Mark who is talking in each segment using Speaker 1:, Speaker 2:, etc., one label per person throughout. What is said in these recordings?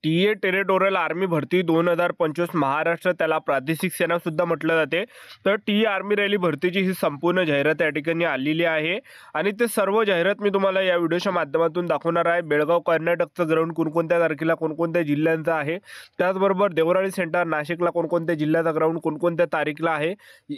Speaker 1: TA territorial army भरती 2025 महाराष्ट्र, त्याला प्रादेशिक सेना सुद्धा म्हटलं जाते। तर टीए आर्मी रॅली भरतीची ही संपूर्ण जाहिरात या ठिकाणी आलेली आहे आणि ते सर्व जाहिरात मी तुम्हाला या व्हिडिओच्या माध्यमातून दाखवणार आहे। बेळगाव कर्नाटकचं ग्राउंड कोणकोणत्या तारखेला कोणकोणत्या जिल्ह्यांचं आहे, त्याचबरोबर देवराळी सेंटर नाशिकला कोणकोणत्या जिल्ह्याचा ग्राउंड कोणकोणत्या तारीखला आहे,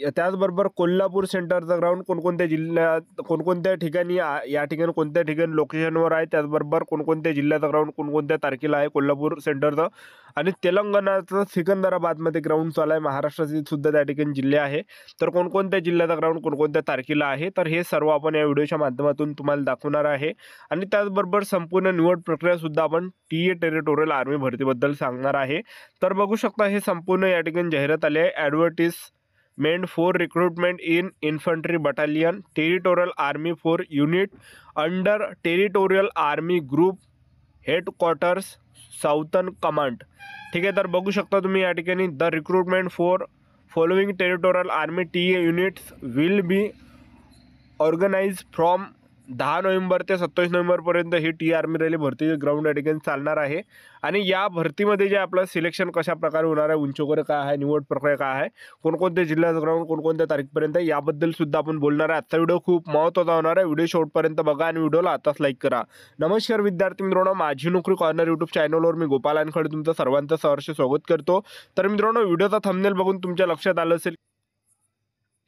Speaker 1: त्याचबरोबर कोल्हापूर सेंटरचा ग्राउंड कोणकोणत्या जिल्ह्यात कोणकोणत्या ठिकाणी या ठिकाणी कोणत्या ठिकाणी लोकेशनवर आहे, त्याचबरोबर कोणकोणत्या जिल्ह्याचा ग्राउंड कोणकोणत्या तारखेला आहे कोल्हापूर सेंटरचं, आणि तेलंगणाचं सिकंदराबादमध्ये ग्राउंड चालू आहे। महाराष्ट्राचे सुद्धा त्या ठिकाणी जिल्हे आहे, तर कोणकोणत्या जिल्ह्याचा ग्राउंड कोणकोणत्या तारखेला आहे, तर हे सर्व आपण या व्हिडिओच्या माध्यमातून तुम्हाला दाखवणार आहे। आणि त्याचबरोबर संपूर्ण निवड प्रक्रिया सुद्धा आपण टीए टेरिटोरियल आर्मी भरतीबद्दल सांगणार आहे। तर बघू शकता हे संपूर्ण या ठिकाणी जाहिरात आली आहे। Advertisement for recruitment in infantry battalion territorial army for unit under territorial army group headquarters southern command. ठीक आहे, तर बघू शकता तुम्ही या ठिकाणी the recruitment for following territorial army TA units will be organize from 10 November ते 27 नोव्हेंबरपर्यंत ही टी आर्मी रॅली भरती ग्राउंड या ठिकाणी चालणार आहे। आणि या भरतीमध्ये जे आपलं सिलेक्शन कशा प्रकारे होणार आहे, उंची वगैरे काय आहे, निवड प्रक्रिया काय आहे, कोणकोणत्या जिल्ह्याचं ग्राउंड कोणकोणत्या तारखेपर्यंत, याबद्दल सुद्धा आपण बोलणार आहे। आजचा व्हिडिओ खूप महत्त्वाचा होणार आहे। व्हिडिओ शेवटपर्यंत बघा आणि व्हिडिओला आताच लाईक करा। नमस्कार विद्यार्थी मित्रांनो, माझी नोकरी कॉर्नर यूट्यूब चॅनलवर मी गोपाल वानखडे तुमचं सर्वांचं सहर्ष स्वागत करतो। तर मित्रांनो, व्हिडिओचा थंबनेल बघून तुमच्या लक्षात आलं असेल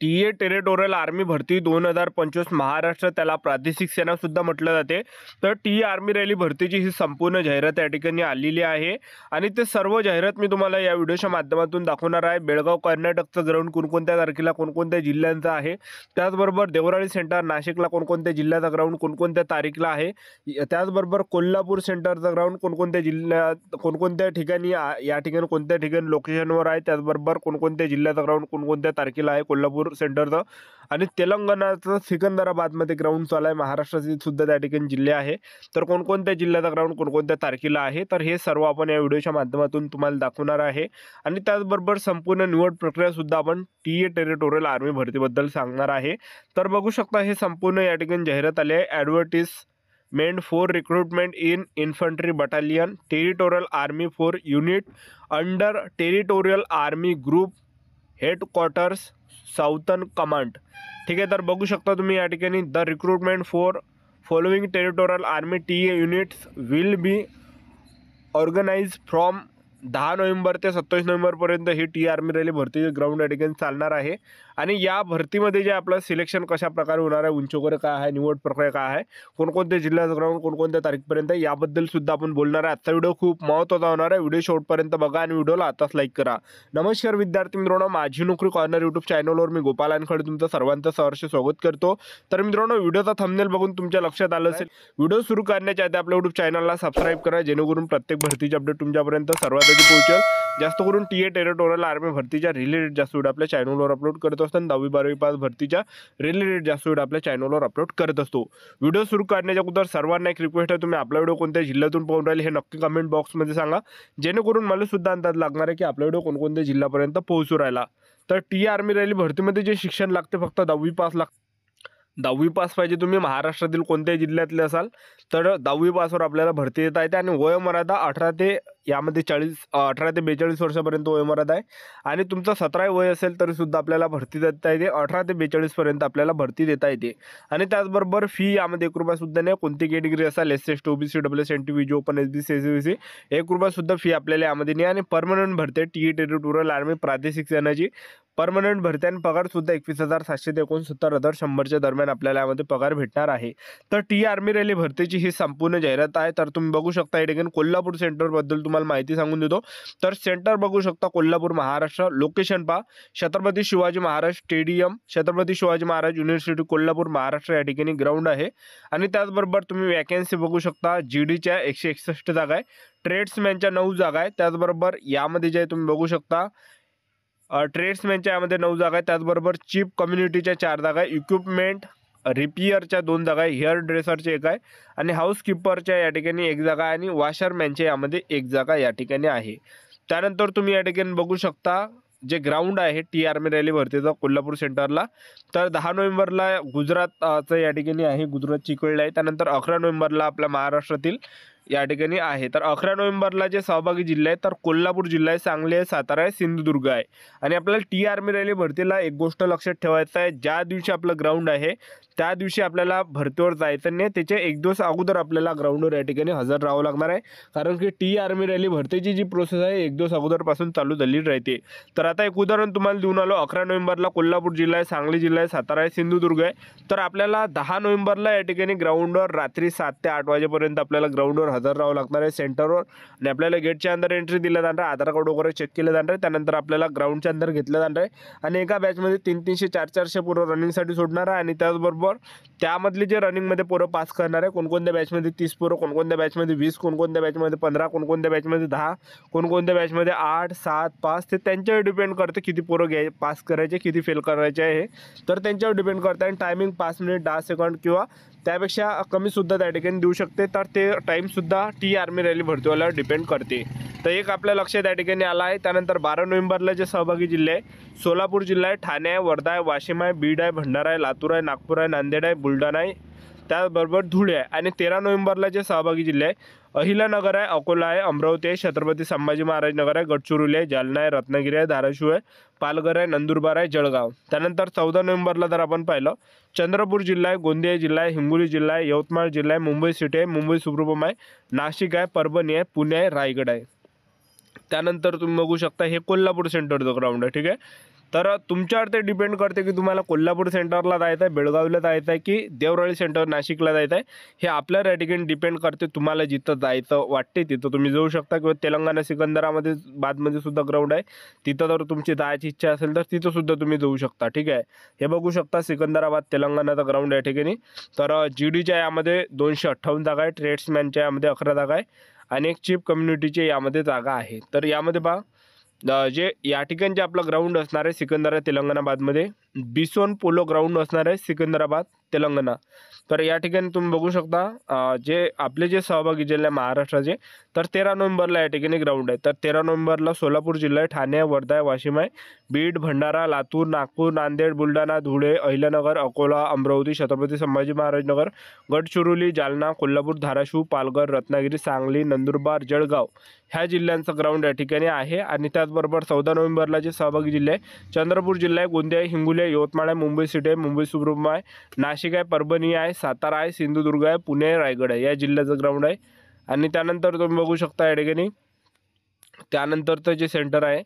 Speaker 1: टीए टेरिटोरियल आर्मी भरती 2025 महाराष्ट्र, त्याला प्रादेशिक सेना सुद्धा म्हटलं जाते। तर टीए आर्मी रॅली भरतीची ही संपूर्ण जाहिरात या ठिकाणी आलेली आहे आणि ते सर्व जाहिरात मी तुम्हाला या व्हिडिओच्या माध्यमातून दाखवणार आहे। बेळगाव कर्नाटकचं ग्राउंड कोणकोणत्या तारखेला कोणकोणत्या जिल्ह्यांचं आहे, त्याचबरोबर देवराळी सेंटर नाशिकला कोणकोणत्या जिल्ह्याचा ग्राउंड कोणकोणत्या तारखेला आहे, त्याचबरोबर कोल्हापूर सेंटरचा ग्राउंड कोणकोणत्या जिल्ह्यात कोणकोणत्या ठिकाणी या ठिकाणी कोणत्या ठिकाणी लोकेशनवर आहे, त्याचबरोबर कोणकोणत्या जिल्ह्याचा ग्राउंड कोणकोणत्या तारखेला आहे कोल्हापूर सेंटरचं, आणि तेलंगणाचं सिकंदराबादमध्ये ग्राउंड चालू आहे। महाराष्ट्राचे सुद्धा त्या ठिकाणी जिल्हे आहे, तर कोणकोणत्या जिल्ह्याचा ग्राउंड कोणकोणत्या तारखेला आहे, तर हे सर्व आपण या व्हिडिओच्या माध्यमातून तुम्हाला दाखवणार आहे। आणि त्याचबरोबर संपूर्ण निवड प्रक्रिया सुद्धा आपण टीए टेरिटोरियल आर्मी भरतीबद्दल सांगणार आहे। तर बघू शकता हे संपूर्ण या ठिकाणी जाहिरात आली आहे। Advertisement for recruitment in infantry battalion territorial army for unit under territorial army group headquarters southern command. ठीक आहे, तर बघू शकता तुम्ही या ठिकाणी the recruitment for following territorial army TA units will be organize from 10 November ते 27 नोव्हेंबरपर्यंत ही टी आर्मी रॅली भरती ग्राउंड या ठिकाणी चालणार आहे। आणि या भरतीमध्ये जे आपलं सिलेक्शन कशा प्रकारे होणार आहे, उंची वगैरे काय आहे, निवड प्रक्रिया काय आहे, कोणकोणत्या जिल्ह्याचं ग्राउंड कोणकोणत्या तारखेपर्यंत, याबद्दल सुद्धा आपण बोलणार आहे। आजचा व्हिडिओ खूप महत्त्वाचा होणार आहे। व्हिडिओ शेवटपर्यंत बघा आणि व्हिडिओला आताच लाईक करा। नमस्कार विद्यार्थी मित्रांनो, माझी नोकरी कॉर्नर यूट्यूब चॅनलवर मी गोपाल वानखडे तुमचं सर्वांचं सहर्ष स्वागत करतो। तर मित्रांनो, व्हिडिओचा थंबनेल बघून तुमच्या लक्षात आलं असेल, व्हिडिओ सुरू करण्याच्या आधी आपल्या यूट्यूब चॅनलला सबस्क्राईब करा, जेणेकरून प्रत्येक भरतीचे अपडेट तुमच्यापर्यंत सर्वात आधी पोहोचेल। जास्त करून टीए टेरिटोरियल आर्मी भरतीच्या रिलेटेड जास्त व्हिडिओ आपल्या चॅनलवर अपलोड करत असतो। 10वी 12वी पास भरतीच्या रिलेटेड जास्त व्हिडिओ आपल्या चॅनलवर अपलोड करत असतो। व्हिडिओ सुरू करण्याच्या अगोदर सर्वांना एक रिक्वेस्ट आहे, तुम्ही आपला व्हिडिओ कोणत्या जिल्ह्यातून पाहून राहिले हे नक्की कमेंट बॉक्समध्ये सांगा, जेणेकरून मला सुद्धा अंदाज लागणार आहे की आपला व्हिडिओ कोणकोणत्या जिल्ह्यापर्यंत पोहोचू राहिला। तर टीए आर्मी रॅली भरतीमध्ये जे शिक्षण लागते फक्त 10वी पास लागते। 10वी पास पाहिजे, तुम्ही महाराष्ट्रातील कोणत्याही जिल्ह्यातले असाल तर 10वी पासवर आपल्याला भरती देता येते। आणि वयोमर्यादा 18 ते 42 वर्षापर्यंत वयोमर्यादा आहे। आणि तुमचं 17 वय असेल तरीसुद्धा आपल्याला भरती देता येते। 18 ते 42 पर्यंत आपल्याला भरती देता येते। आणि त्याचबरोबर फी यामध्ये ₹1 नाही, कोणती कॅटेगरी असेल SC ST OBC WS NT open SBC SC ₹1 fee आपल्याला यामध्ये नाही। आणि परमनंट भरती टीए टेरिटोरियल आर्मी प्रादेशिक सेनाची परमनंट भरती आणि पगार सुद्धा 21,700 ते 69,100च्या दरम्यान आपल्याला यामध्ये पगार भेटणार आहे। तर टी आर्मी रॅली भरतीची ही संपूर्ण जाहिरात आहे। तर तुम्ही बघू शकता या ठिकाणी कोल्हापूर सेंटरबद्दल तुम्हाला माहिती सांगून देतो। तर सेंटर बघू शकता कोल्हापूर महाराष्ट्र। लोकेशन पहा, छत्रपती शिवाजी महाराज स्टेडियम, छत्रपती शिवाजी महाराज युनिव्हर्सिटी कोल्हापूर महाराष्ट्र या ठिकाणी ग्राउंड आहे। आणि त्याचबरोबर तुम्ही वॅकन्सी बघू शकता, GDच्या 161 जागा आहे, ट्रेड्समॅनच्या 9 जागा आहे। त्याचबरोबर यामध्ये जे तुम्ही बघू शकता ट्रेड्समॅनच्या यामध्ये 9 जागा आहे, त्याचबरोबर चीफ कम्युनिटीच्या 4 जागा आहे, इक्विपमेंट रिपेअरच्या 2 जागा आहे, हेअर ड्रेसरच्या 1 आहे, आणि हाऊसकीपरच्या या ठिकाणी 1 जागा आहे, आणि वॉशरमॅनच्या यामध्ये 1 जागा या ठिकाणी आहे। त्यानंतर तुम्ही या ठिकाणी बघू शकता जे ग्राउंड आहे टी आर्मी रॅली भरतीचा कोल्हापूर सेंटरला, तर 10 नोव्हेंबरला गुजरातचं या ठिकाणी आहे, गुजरात चिखलीला आहे। त्यानंतर 11 नोव्हेंबरला आपल्या महाराष्ट्रातील या ठिकाणी आहे. तर 11 नोव्हेंबरला जे सहभागी जिल्हे आहेत तर कोल्हापूर जिल्हा आहे, सांगली आहे, सातारा आहे, सिंधुदुर्ग आहे. आणि आपल्याला टी आर्मी रॅली भरतीला एक गोष्ट लक्षात ठेवायचं आहे, ज्या दिवशी आपलं ग्राउंड आहे त्या दिवशी आपल्याला भरतीवर जायचं नाही, त्याच्या एक दिवस अगोदर आपल्याला ग्राउंडवर या ठिकाणी हजर राहावं लागणार आहे. कारण की टी आर्मी रॅली भरतीची जी प्रोसेस आहे एक दिवस अगोदरपासून चालू झाली राहते. तर आता एक उदाहरण तुम्हाला देऊन आलो. 11 नोव्हेंबरला कोल्हापूर जिल्हा आहे, सांगली जिल्हा आहे, सातारा आहे, सिंधुदुर्ग आहे. तर आपल्याला 10 नोव्हेंबरला या ठिकाणी ग्राउंडवर रात्री 7 ते 8 वाजेपर्यंत आपल्याला ग्राउंडवर हजर राहावं लागणार आहे सेंटरवर. आणि आपल्याला गेटच्या अंदर एंट्री दिलं जाणार आहे, आधार कार्ड वगैरे चेक केलं जाणार आहे. त्यानंतर आपल्याला ग्राउंडच्या अंदर घेतलं जाणार आहे आणि एका बॅचमध्ये 300-300 400-400 पोरं रनिंगसाठी सोडणार आहे. आणि त्याचबरोबर त्यामधले जे रनिंगमध्ये पोरं पास करणार आहे, कोणकोणत्या बॅचमध्ये 30 पोरं, कोणकोणत्या बॅचमध्ये 20, कोणकोणत्या बॅचमध्ये 15, कोणकोणत्या बॅचमध्ये 10, कोणकोणत्या बॅचमध्ये 8, 7, 5, ते त्यांच्यावर डिपेंड करते किती पोरं पास करायचे, किती फेल करायचे आहे. तर त्यांच्यावर डिपेंड करते. आणि टायमिंग 5 मिनिट 10 सेकंड किंवा त्यापेक्षा कमीसुद्धा त्या ठिकाणी देऊ शकते. तर ते टाईमसुद्धा टी आर्मी रॅली भरतीवाल्यावर डिपेंड करते. तर एक आपल्या लक्षात या ठिकाणी आला आहे. त्यानंतर 12 नोव्हेंबरला जे सहभागी जिल्हे आहे, सोलापूर जिल्हा आहे, ठाणे आहे, वर्धा आहे, वाशिम आहे, बीड आहे, भंडारा आहे, लातूर आहे, नागपूर आहे, नांदेड आहे, बुलढाणा आहे, त्याचबरोबर धुळे आहे. आणि 13 नोव्हेंबरला जे सहभागी जिल्हे आहे, अहिल्यानगर आहे, अकोला आहे, अमरावती आहे, छत्रपती संभाजी महाराज नगर आहे, गडचिरोली आहे, जालना आहे, रत्नागिरी आहे, धाराशिव आहे, पालघर आहे, नंदुरबार आहे, जळगाव. त्यानंतर 14 नोव्हेंबरला जर आपण पाहिलं, चंद्रपूर जिल्हा आहे, गोंदिया जिल्हा आहे, हिंगोली जिल्हा आहे, यवतमाळ जिल्हा आहे, मुंबई सिटी आहे, मुंबई सुब्रमण्यम आहे, नाशिक आहे, परभणी आहे, पुणे आहे, रायगड आहे. त्यानंतर तुम्ही बघू शकता हे कोल्हापूर सेंटरचं ग्राउंड आहे. ठीक आहे. तर तुमच्यावर ते डिपेंड करते की तुम्हाला कोल्हापूर सेंटरला जायचं आहे, बेळगावीला जायचं आहे, की देवराळी सेंटर नाशिकला जायचं आहे. हे आपल्या या ठिकाणी डिपेंड करते. तुम्हाला जिथं जायचं वाटते तिथं तुम्ही जाऊ शकता. किंवा तेलंगणा सिकंदरामध्ये बादमध्ये सुद्धा ग्राउंड आहे, तिथं जर तुमची जायची इच्छा असेल तर तिथं सुद्धा तुम्ही जाऊ शकता. ठीक आहे. हे बघू शकता सिकंदराबाद तेलंगणाचा ग्राउंड आहे ठिकाणी. तर GDच्या यामध्ये 258 जागा आहे, ट्रेड्समॅनच्या यामध्ये 11 जागा आहे आणि एक चीफ कम्युनिटीची यामध्ये जागा आहे. तर यामध्ये पहा जे या ठिकाणचे आपलं ग्राउंड असणार आहे सिकंदरा तेलंगणाबादमध्ये बिसोन पोलो ग्राउंड असणार आहे सिकंदराबाद तेलंगणा. तर या ठिकाणी तुम्ही बघू शकता जे आपले जे सहभागी जिल्हे आहे महाराष्ट्राचे, तर 13 नोव्हेंबरला या ठिकाणी ग्राउंड आहे. तर 13 नोव्हेंबरला सोलापूर जिल्हा आहे, ठाणे आहे, वर्धा आहे, वाशिम आहे, बीड, भंडारा, लातूर, नागपूर, नांदेड, बुलढाणा, धुळे, अहिल्यानगर, अकोला, अमरावती, छत्रपती संभाजी महाराज नगर, गडचिरोली, जालना, कोल्हापूर, धाराशिव, पालघर, रत्नागिरी, सांगली, नंदुरबार, जळगाव ह्या जिल्ह्यांचं ग्राउंड या ठिकाणी आहे. आणि त्याचबरोबर 14 नोव्हेंबरला जे सहभागी जिल्हे आहे, चंद्रपूर जिल्हा आहे, गोंदिया आहे, हिंगोली आहे, यवतमाळ आहे, मुंबई सिटी आहे, मुंबई सुब्रमण्यम आहे, नाशिक आहे, परभणी आहे, सातारा आहे, सिंधुदुर्ग आहे, पुणे आहे, रायगड आहे, या जिल्ह्याचं ग्राउंड आहे. आणि त्यानंतर तुम्ही बघू शकता या ठिकाणी त्यानंतरचं जे सेंटर आहे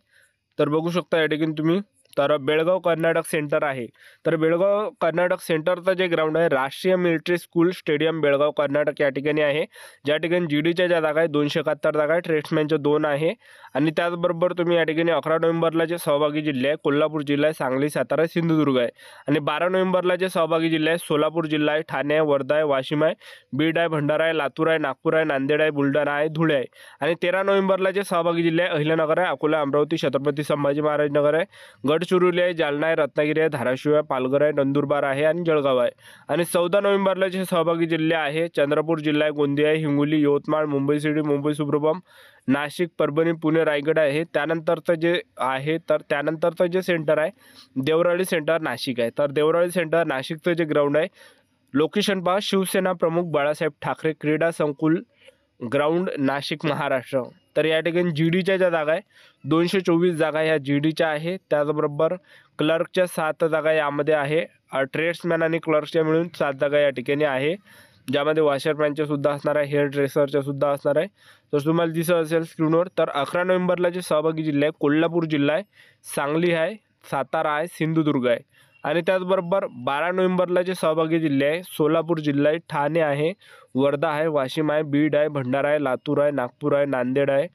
Speaker 1: तर बघू शकता या ठिकाणी तुम्ही, तर बेळगाव कर्नाटक सेंटर आहे. तर बेळगाव कर्नाटक सेंटरचं जे ग्राउंड आहे राष्ट्रीय military school stadium Belgaum Karnataka या ठिकाणी आहे. ज्या ठिकाणी GDच्या ज्या जागा आहे 271 जागा आहे, ट्रेड्समॅनच्या 2 आहे. आणि त्याचबरोबर तुम्ही या ठिकाणी 11 नोव्हेंबरला जे सहभागी जिल्हे आहे कोल्हापूर जिल्हा आहे, सांगली, सातारा, सिंधुदुर्ग आहे. आणि 12 नोव्हेंबरला जे सहभागी जिल्हे आहे सोलापूर जिल्हा आहे, ठाणे आहे, वर्धा आहे, वाशिम आहे, बीड आहे, भंडारा आहे, लातूर आहे, नागपूर आहे, नांदेड आहे, बुलढाणा आहे, धुळे आहे. आणि 13 नोव्हेंबरला जे सहभागी जिल्हे आहे अहिल्यानगर आहे, अकोला, अमरावती, छत्रपती संभाजी महाराज नगर आहे, गडचिरोली आहे, जालना आहे, रत्नागिरी आहे, धाराशिव आहे, पालघर आहे, नंदुरबार आहे आणि जळगाव आहे. आणि 14 नोव्हेंबरला जे सहभागी जिल्हे आहे चंद्रपूर जिल्हा आहे, गोंदिया आहे, हिंगोली, यवतमाळ, मुंबई सिटी, मुंबई सुब्रमण्यम, नाशिक, परभणी, पुणे, रायगड आहे. त्यानंतरचं जे आहे तर त्यानंतरचं जे सेंटर आहे देवराळी सेंटर नाशिक आहे. तर देवराळी सेंटर नाशिकचं जे ग्राउंड आहे लोकेशन पहा, शिवसेना प्रमुख बाळासाहेब ठाकरे क्रीडा संकुल ग्राउंड नाशिक महाराष्ट्र. तर या ठिकाणी GDच्या ज्या जागा आहे 224 जागा ह्या GDच्या आहे. त्याचबरोबर क्लर्कच्या 7 जागा यामध्ये आहे. ट्रेड्समॅन आणि क्लर्कच्या मिळून 7 जागा या ठिकाणी आहे, ज्यामध्ये वॉशरमॅनच्या सुद्धा असणार आहे, हेअर ड्रेसरच्या सुद्धा असणार आहे. तर तुम्हाला दिसत असेल स्क्रीनवर. तर 11 नोव्हेंबरला जे सहभागी जिल्हे आहे कोल्हापूर जिल्हा आहे, सांगली आहे, सातारा आहे, सिंधुदुर्ग आहे. आणि त्याचबरोबर 12 नोव्हेंबरला जे सहभागी जिल्हे आहे सोलापूर जिल्हा आहे, ठाणे आहे, वर्धा आहे, वाशिम आहे, बीड आहे, भंडारा आहे, लातूर आहे, नागपूर आहे, नांदेड आहे,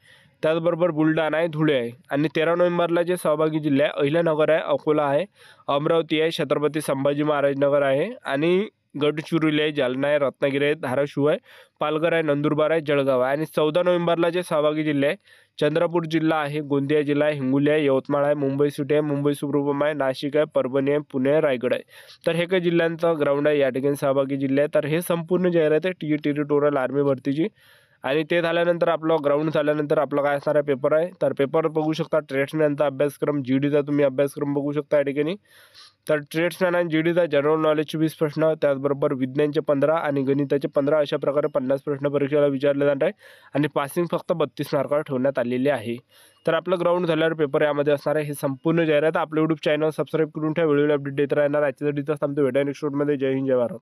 Speaker 1: त्याचबरोबर बुलढाणा आहे, धुळे आहे. आणि 13 नोव्हेंबरला जे सहभागी जिल्हे आहे अहिल्यानगर आहे, अकोला आहे, अमरावती आहे, छत्रपती संभाजी महाराज नगर आहे आणि गडचिरोली आहे, जालना आहे, रत्नागिरी आहे, धाराशिव आहे, पालघर आहे, नंदुरबार आहे, जळगाव आहे. आणि 14 नोव्हेंबरला जे सहभागी जिल्हे आहे चंद्रपूर जिल्हा आहे, गोंदिया जिल्हा आहे, हिंगोली आहे, यवतमाळ आहे, मुंबई सिटी आहे, मुंबई सुब्रमण्यम आहे, नाशिक आहे, परभणी आहे, पुणे आहे, रायगड आहे. तर हे काही जिल्ह्यांचं ग्राउंड आहे या ठिकाणी सहभागी जिल्हे आहे. तर हे संपूर्ण जाहिरात आहे टेरिटोरियल आर्मी भरतीची. आणि ते झाल्यानंतर आपलं ग्राउंड झाल्यानंतर आपलं काय असणार आहे पेपर आहे. तर पेपर बघू शकता ट्रेड्समॅनचा अभ्यासक्रम GDचा तुम्ही अभ्यासक्रम बघू शकता या ठिकाणी. तर ट्रेड्समॅन आणि GDचा जनरल नॉलेजचे 20 प्रश्न, त्याचबरोबर विज्ञानचे 15 आणि गणिताचे 15 अशा प्रकारे 50 प्रश्न परीक्षेला विचारले जाणार आहे आणि पासिंग फक्त 32 मार्कावर ठेवण्यात आलेले आहे. तर आपलं ग्राउंड झाल्यावर पेपर यामध्ये असणार आहे. हे संपूर्ण जाहिरात आपलं यूट्यूब चॅनल सबस्क्राईब करून ठेवा. व्हिडिओला अपडेट देत राहणार. आजच्यासाठी थांबतो. भेटा नेक्स्ट व्हिडिओमध्ये. जय हिंद, जय भारत.